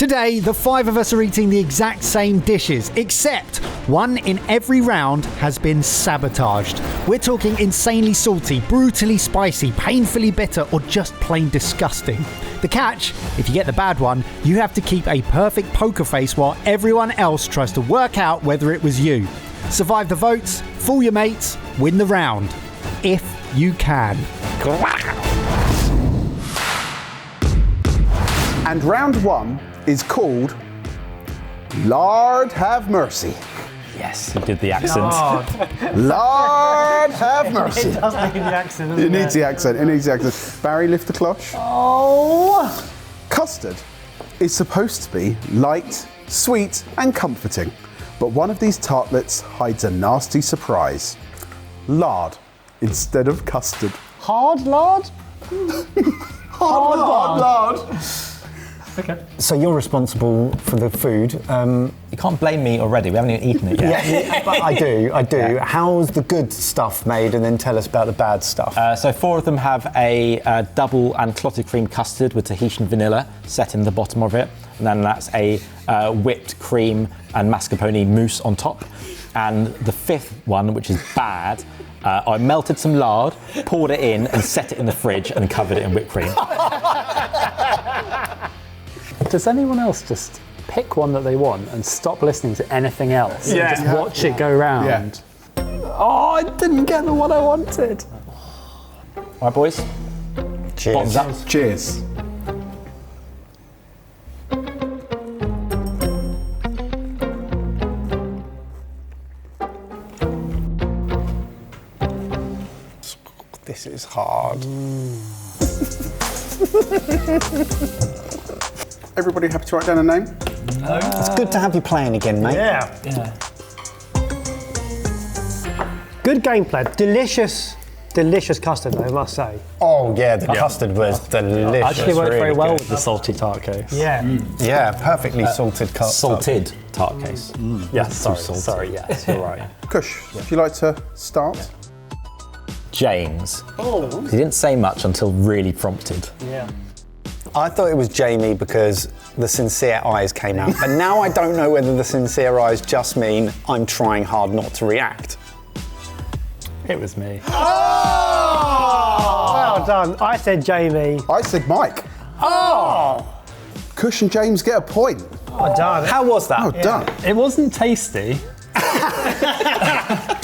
Today, the 5 of us are eating the exact same dishes, except one in every round has been sabotaged. We're talking insanely salty, brutally spicy, painfully bitter, or just plain disgusting. The catch, if you get the bad one, you have to keep a perfect poker face while everyone else tries to work out whether it was you. Survive the votes, fool your mates, win the round. If you can. And round 1 is called Lord Have Mercy. Yes, you did the accent. Lord have mercy. It does need the accent, doesn't It needs the accent. It needs the accent. Barry, lift the cloche. Oh! Custard is supposed to be light, sweet, and comforting, but one of these tartlets hides a nasty surprise. Lard instead of custard. Hard lard? Hard lard. Okay. So you're responsible for the food. You can't blame me already. We haven't even eaten it yet. Yeah, but I do. Yeah. How's the good stuff made, and then tell us about the bad stuff. So 4 of them have a double and clotted cream custard with Tahitian vanilla set in the bottom of it. And then that's a whipped cream and mascarpone mousse on top. And the 5th one, which is bad, I melted some lard, poured it in and set it in the fridge and covered it in whipped cream. Does anyone else just pick one that they want and stop listening to anything else and just watch it go round? Yeah. Oh, I didn't get the one I wanted. All right, boys. Cheers. Bottoms up. Cheers. This is hard. Everybody happy to write down a name? It's good to have you playing again, mate. Yeah. Good gameplay. Delicious custard, I must say. Oh yeah, the custard was delicious. Actually worked very really well good. with the salty tart case. Yeah. Yeah, perfectly salted custard. Salted tart case. Yes, sorry, yes, you're right. Kush, would you like to start? James. He didn't say much until really prompted. Yeah. I thought it was Jamie because the sincere eyes came out, but now I don't know whether the sincere eyes just mean I'm trying hard not to react. It was me. Oh! Well done. I said Jamie. I said Mike. Oh! Kush and James get a point. Well done. How was that? Oh, done. It wasn't tasty. Do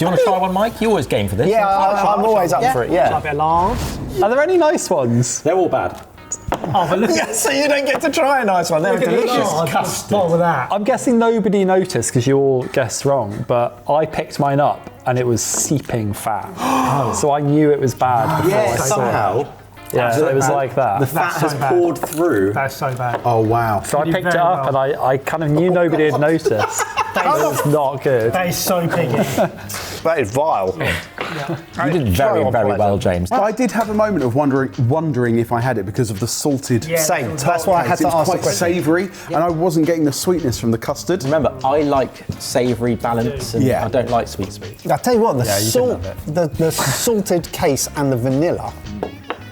you want to try one, Mike? You're always game for this. Yeah, I'm always up for it, A yeah. bit lard. Are there any nice ones? They're all bad. Oh, but look at So you don't get to try a nice one, they're delicious. Start with that. I'm guessing nobody noticed because you all guessed wrong, but I picked mine up and it was seeping fat. So I knew it was bad before I saw it. somehow. Yeah, so it was like that. The fat has poured through. That's so bad. Oh, wow. So I You did picked it very up well. and I kind of knew nobody had noticed. It was not good. That is so picky. That is vile. You did very, very well, James. I did have a moment of wondering if I had it because of the salted Same, that's why I had taste. It to was ask the quite question. savoury, and I wasn't getting the sweetness from the custard. Remember, I like savoury balance and Yeah. I don't like sweet. I'll tell you what, the you salt, can have the salted case and the vanilla,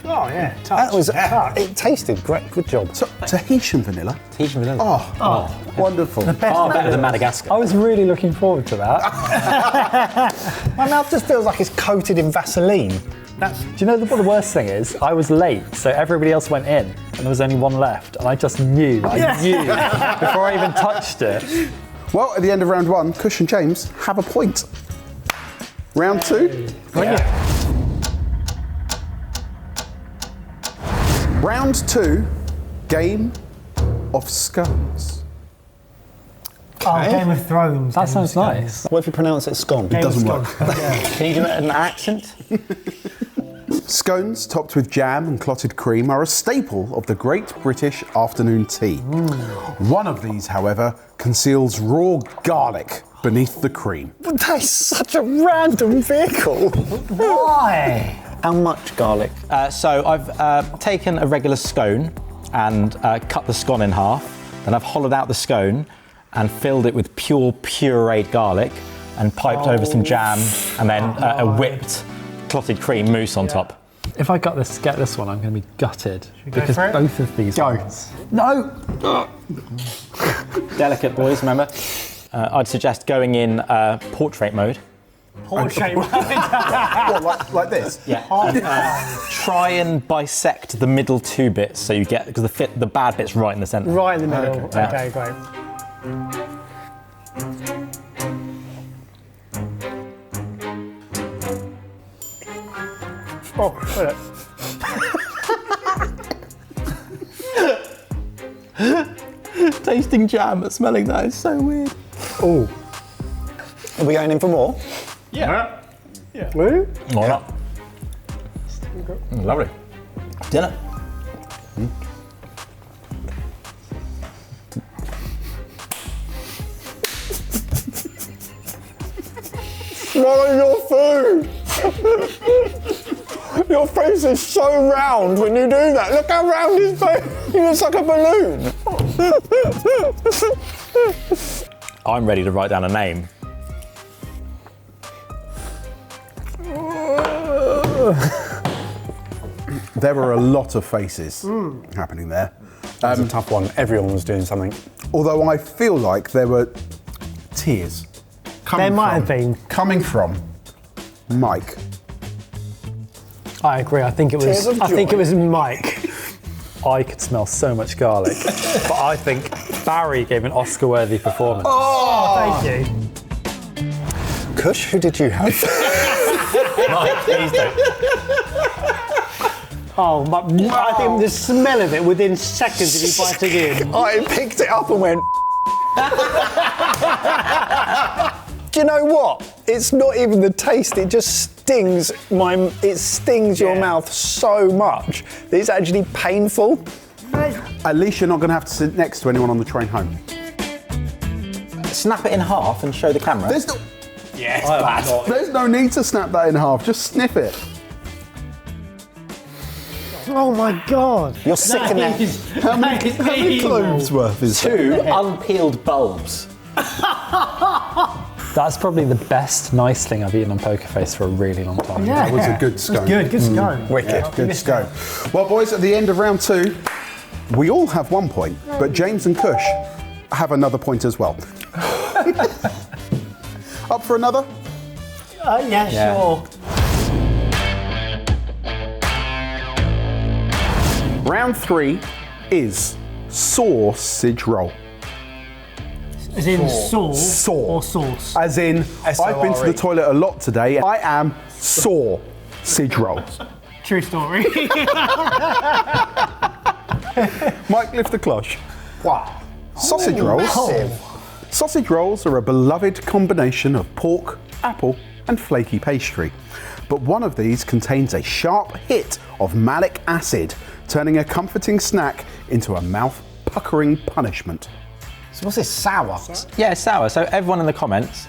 Oh yeah, that was, it tasted great, good job. So, Tahitian vanilla. Tahitian vanilla. Oh, wonderful. Far better than Madagascar. I was really looking forward to that. My mouth just feels like it's coated in Vaseline. Do you know what the worst thing is? I was late, so everybody else went in, and there was only one left, and I just knew before I even touched it. Well, at the end of round 1, Kush and James have a point. Round 2. Round 2, game of scones. Oh, Game of Thrones. That sounds nice. What if you pronounce it scone? Game of Doesn't Thrones. work. Can you do it in an accent? Scones topped with jam and clotted cream are a staple of the Great British afternoon tea. One of these, however, conceals raw garlic beneath the cream. That's such a random vehicle. Why? How much garlic? So I've taken a regular scone and cut the scone in half. Then I've hollowed out the scone and filled it with pure pureed garlic and piped over some jam and then a whipped clotted cream mousse on top. If I get this one, I'm going to be gutted we go because for it? both of these ones. No. Delicate, boys, remember? I'd suggest going in portrait mode. Portrait. What, like this? Yeah. Try and bisect the middle two bits so you get, because the bad bit's right in the centre. Right in the middle. Okay. Okay, great. Oh, look at it. Tasting jam but smelling that is so weird. Oh. Are we going in for more? Yeah. Really? All right. Lovely. Dinner. Swallow your food! Your face is so round when you do that. Look how round his face. He looks like a balloon. I'm ready to write down a name. There were a lot of faces happening there. That's a tough one. Everyone was doing something. Although I feel like there were tears. There might have been. Coming from Mike. I agree. I think it Tears was. of I think joy. it was Mike. I could smell so much garlic, but I think Barry gave an Oscar-worthy performance. Oh, thank you. Kush, who did you have? Please don't. Oh, I think the smell of it within seconds of you biting in. I picked it up and went. Do you know what? It's not even the taste. It just stings your mouth so much that it's actually painful. At least you're not going to have to sit next to anyone on the train home. Snap it in half and show the camera. There's no need to snap that in half. Just sniff it. Oh my God. You're sickening. How many cloves worth is that? 2 unpeeled bulbs. That's probably the best nice thing I've eaten on Pokerface for a really long time. Yeah. That was a good scone. Good scone. Wicked. Good scone. Well, boys, at the end of round 2, we all have 1 point, but James and Kush have another point as well. Up for another? Yeah, sure. Round 3 is sausage roll. As in sauce Saw. or sauce. As in, I've been to the toilet a lot today. I am sausage roll. True story. Mike, lift the cloche. Wow. Sausage rolls. Massive. Sausage rolls are a beloved combination of pork, apple, and flaky pastry. But one of these contains a sharp hit of malic acid, turning a comforting snack into a mouth-puckering punishment. So what's this, sour? Yeah, it's sour. So everyone in the comments,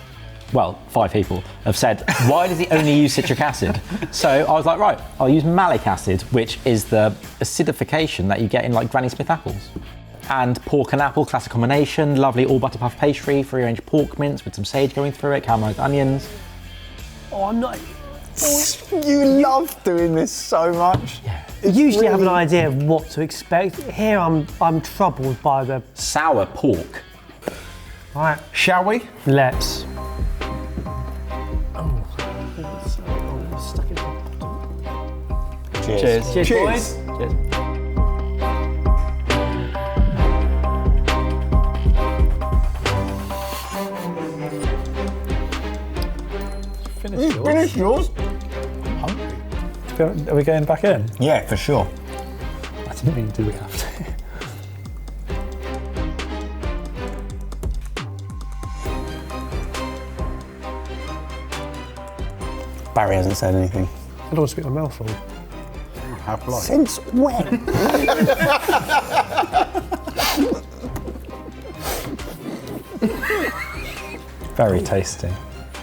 well, 5 people, have said, why does he only use citric acid? So I was like, right, I'll use malic acid, which is the acidification that you get in like Granny Smith apples. And pork and apple, classic combination, lovely all butter puff pastry, free-range pork mince with some sage going through it, caramelised onions. Oh, I'm not. You love doing this so much. I usually have an idea of what to expect. Here I'm troubled by the. Sour pork. Right, Shall we? let's. Cheers. Cheers, Cheers. boys. Cheers. Finish yours. Are we going back in? Yeah, for sure. I didn't mean do we have to. Barry hasn't said anything. I don't want to spit my mouth full. Have blood. Since when? Very tasty.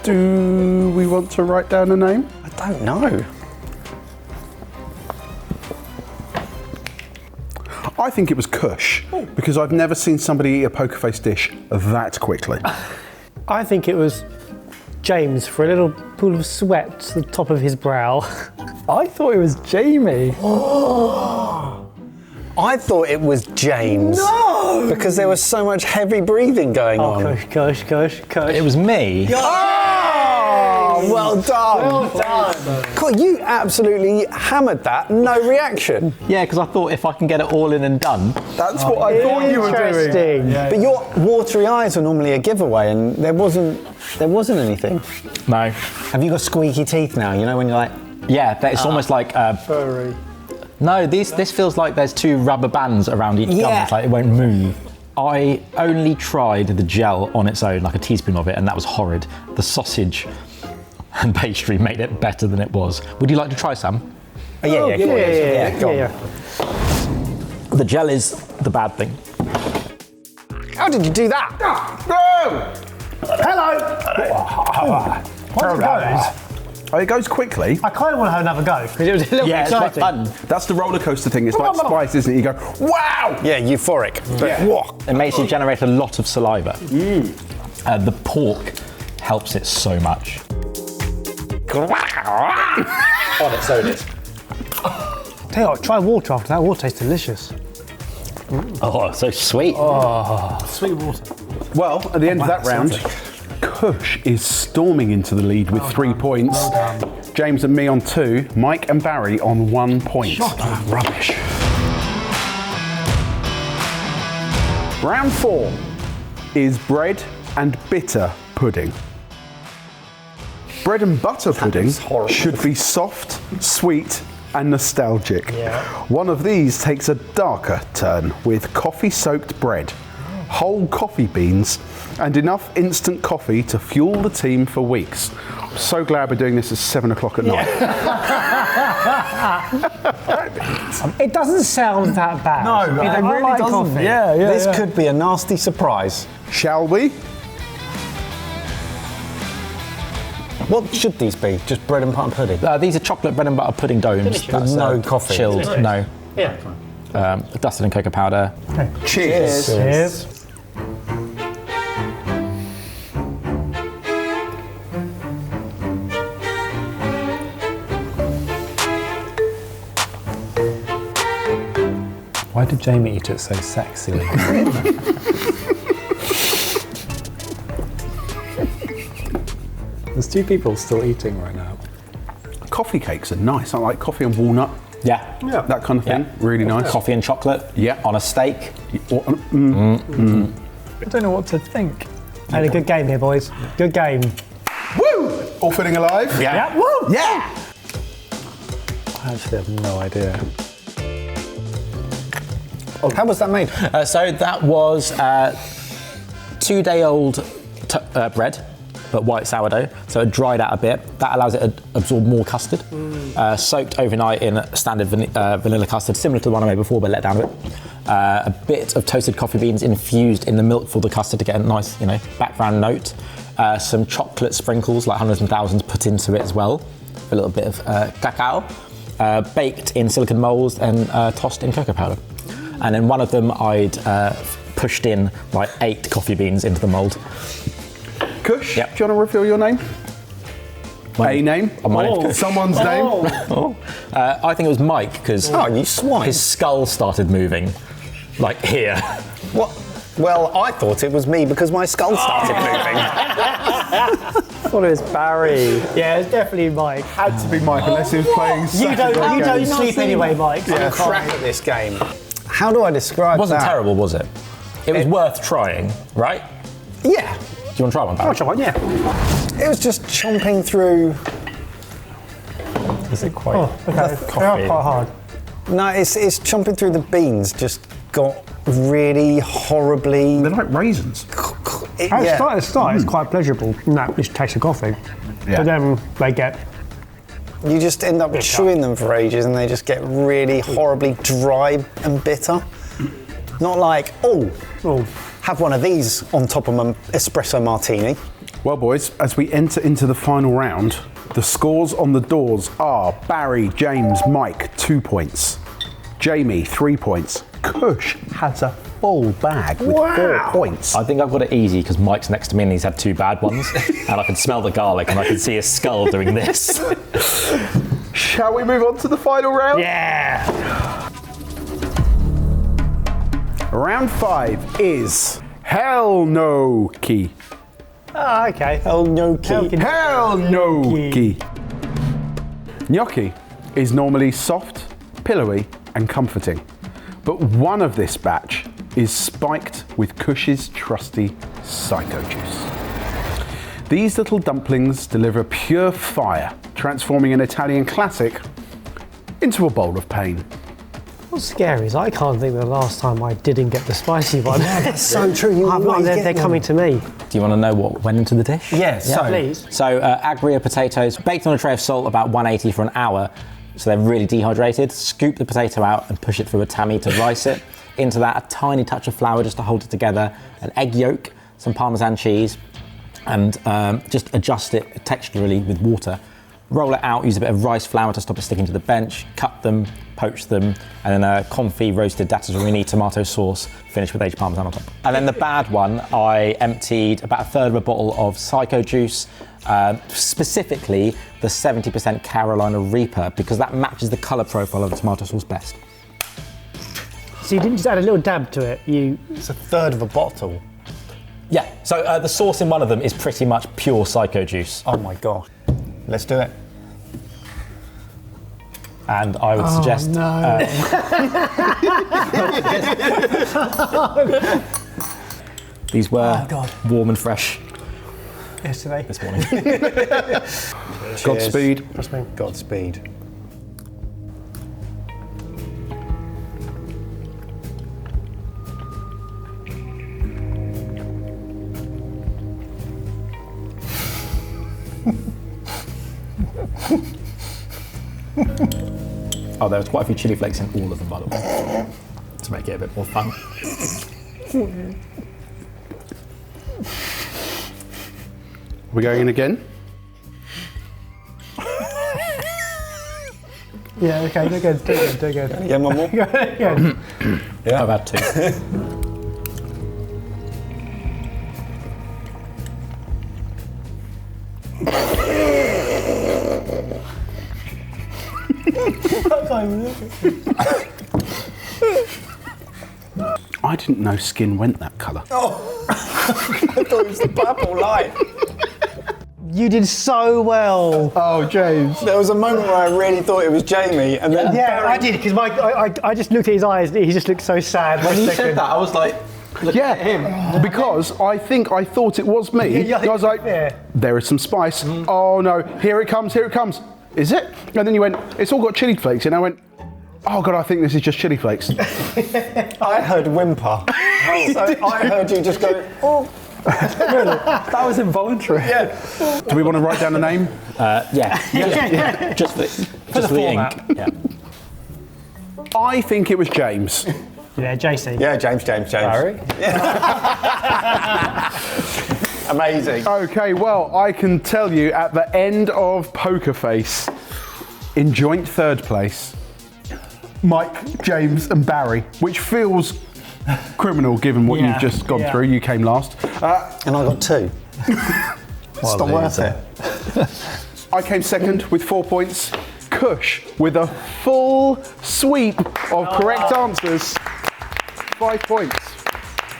Do we want to write down a name? I don't know. I think it was Kush, because I've never seen somebody eat a Pokerface dish that quickly. I think it was James for a little pool of sweat to the top of his brow. I thought it was Jamie. I thought it was James. No! Because there was so much heavy breathing going on. Gosh. It was me. Oh, well done. Well done. God, you absolutely hammered that. No reaction. Yeah, because I thought if I can get it all in and done. That's what I thought you were doing. Interesting. But your watery eyes are normally a giveaway, and there wasn't anything. No. Have you got squeaky teeth now? You know when you're like, Yeah, it's almost like. Furry. No, this feels like there's two rubber bands around each gum. Yeah. It's like it won't move. I only tried the gel on its own, like a teaspoon of it, and that was horrid. The sausage and pastry made it better than it was. Would you like to try some? oh, yeah. Go on. Yeah. The gel is the bad thing. How did you do that? Hello! Once it goes, Oh, it goes quickly. I kind of want to have another go because it was a little bit Yeah, it's quite exciting. fun. That's the roller coaster thing. It's like Spice, isn't it? You go, wow! Yeah, euphoric. But whoa. It makes you generate a lot of saliva. The pork helps it so much. On its own, it. Tell you what, try water after that. Water tastes delicious. Oh, so sweet. Sweet water. Well, at the end of that round, Kush is storming into the lead with 3 points. James and me on 2, Mike and Barry on 1 point. Rubbish. Round 4 is bread and bitter pudding. Bread and butter pudding should be soft, sweet, and nostalgic. One of these takes a darker turn with coffee-soaked bread, whole coffee beans, and enough instant coffee to fuel the team for weeks. I'm so glad we're doing this at 7 o'clock at night. It doesn't sound that bad. No, it really like doesn't. coffee. This could be a nasty surprise. Shall we? What should these be? Just bread and butter pudding? These are chocolate bread and butter pudding domes. That's, no coffee. Chilled, no. Yeah. Dusted in cocoa powder. Cheers. Cheers. Why did Jamie eat it so sexily? There's 2 people still eating right now. Coffee cakes are nice. I like coffee and walnut, Yeah. that kind of thing. Yeah. Really nice. Coffee and chocolate. Yeah. On a steak. I don't know what to think. Had a good game here, boys. Good game. Woo! All feeling alive? Yeah. Woo! Yeah! I actually have no idea. How was that made? So that was 2-day-old bread, but white sourdough. So it dried out a bit. That allows it to absorb more custard. Soaked overnight in standard vanilla custard, similar to the one I made before, but let down a bit. A bit of toasted coffee beans infused in the milk for the custard to get a nice, background note. Some chocolate sprinkles, like hundreds and thousands, put into it as well. A little bit of cacao. Baked in silicone molds and tossed in cocoa powder. And then one of them I'd pushed in like 8 coffee beans into the mold. Kush, Yep. do you want to reveal your name? A name? My name's Kush. Someone's name? I think it was Mike because You swine. his skull started moving, like here. What? Well, I thought it was me because my skull started moving. I thought it was Barry. Yeah, it's definitely Mike. Had to be Mike unless he was playing You don't sleep anyway, Mike. So I'm crap at this game. How do I describe It wasn't that? terrible, was it? It was worth trying, right? Yeah. Do you want to try one, Barry? Yeah. It was just chomping through. Is it quite? Okay. They are quite hard. No, it's chomping through the beans. Just got really horribly. They're like raisins. At the start, it's quite pleasurable. No, just taste of coffee. Yeah. But then they get. You just end up chewing them for ages, and they just get really horribly dry and bitter. Not like, have one of these on top of an espresso martini. Well, boys, as we enter into the final round, the scores on the doors are Barry, James, Mike, 2 points. Jamie, 3 points. Kush has a full bag with 4 points. I think I've got it easy because Mike's next to me and he's had 2 bad ones. And I can smell the garlic and I can see his skull doing this. Shall we move on to the final round? Yeah. Round 5 is Hell No Key. Oh, okay. Oh, gnocchi. Hell No Key. Gnocchi is normally soft, pillowy, and comforting. But one of this batch is spiked with Kush's trusty psycho juice. These little dumplings deliver pure fire, transforming an Italian classic into a bowl of pain. What's scary is I can't think of the last time I didn't get the spicy one. That's so true. They're coming to me. Do you want to know what went into the dish? Yes, please. So agria potatoes, baked on a tray of salt about 180 for an hour. So they're really dehydrated. Scoop the potato out and push it through a tammy to rice it. Into that, a tiny touch of flour just to hold it together, an egg yolk, some Parmesan cheese, and just adjust it texturally with water. Roll it out, use a bit of rice flour to stop it sticking to the bench, cut them, poach them, and then a confit roasted dattazzorini tomato sauce, finished with aged Parmesan on top. And then the bad one, I emptied about a third of a bottle of psycho juice, specifically the 70% Carolina Reaper, because that matches the colour profile of the tomato sauce best. So you didn't just add a little dab to it, It's a third of a bottle. Yeah, so the sauce in one of them is pretty much pure psycho juice. Oh my god. Let's do it. And I would suggest... these were warm and fresh yesterday. this morning. Godspeed. Godspeed. Oh, there was quite a few chili flakes in all of them, by the way, to make it a bit more fun. We're going in again? Yeah, okay, do good. Yeah, one more. Yeah. I've had 2. I didn't know skin went that colour. I thought it was the purple light. You did so well. Oh, James. There was a moment where I really thought it was Jamie, and then Yeah, I did, because I just looked at his eyes, he just looked so sad. When you said that, I was like, look at him. Because I thought it was me. Yeah, I was like, there is some spice. Oh no, here it comes. Is it? And then you went, it's all got chili flakes. And I went, oh God, I think this is just chili flakes. I heard whimper. So I heard you just go, oh. That was involuntary. Yeah. Do we want to write down the name? Yeah. Just for the format. ink. Yeah. I think it was James. Yeah, JC. Yeah, James. Barry? Amazing. Okay, well, I can tell you at the end of Pokerface, in joint third place, Mike, James, and Barry, which feels criminal given what you've just gone through. You came last. And I got 2. It's not worth it. I came second with 4 points. Kush with a full sweep of correct answers. 5 points.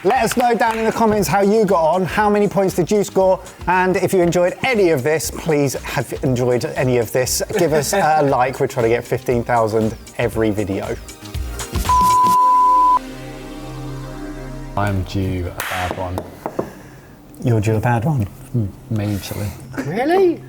Let us know down in the comments how you got on, how many points did you score, and if you enjoyed any of this, please have enjoyed any of this, give us a like. We're trying to get 15,000 every video. I'm due a bad one. You're due a bad one. Majorly. Really?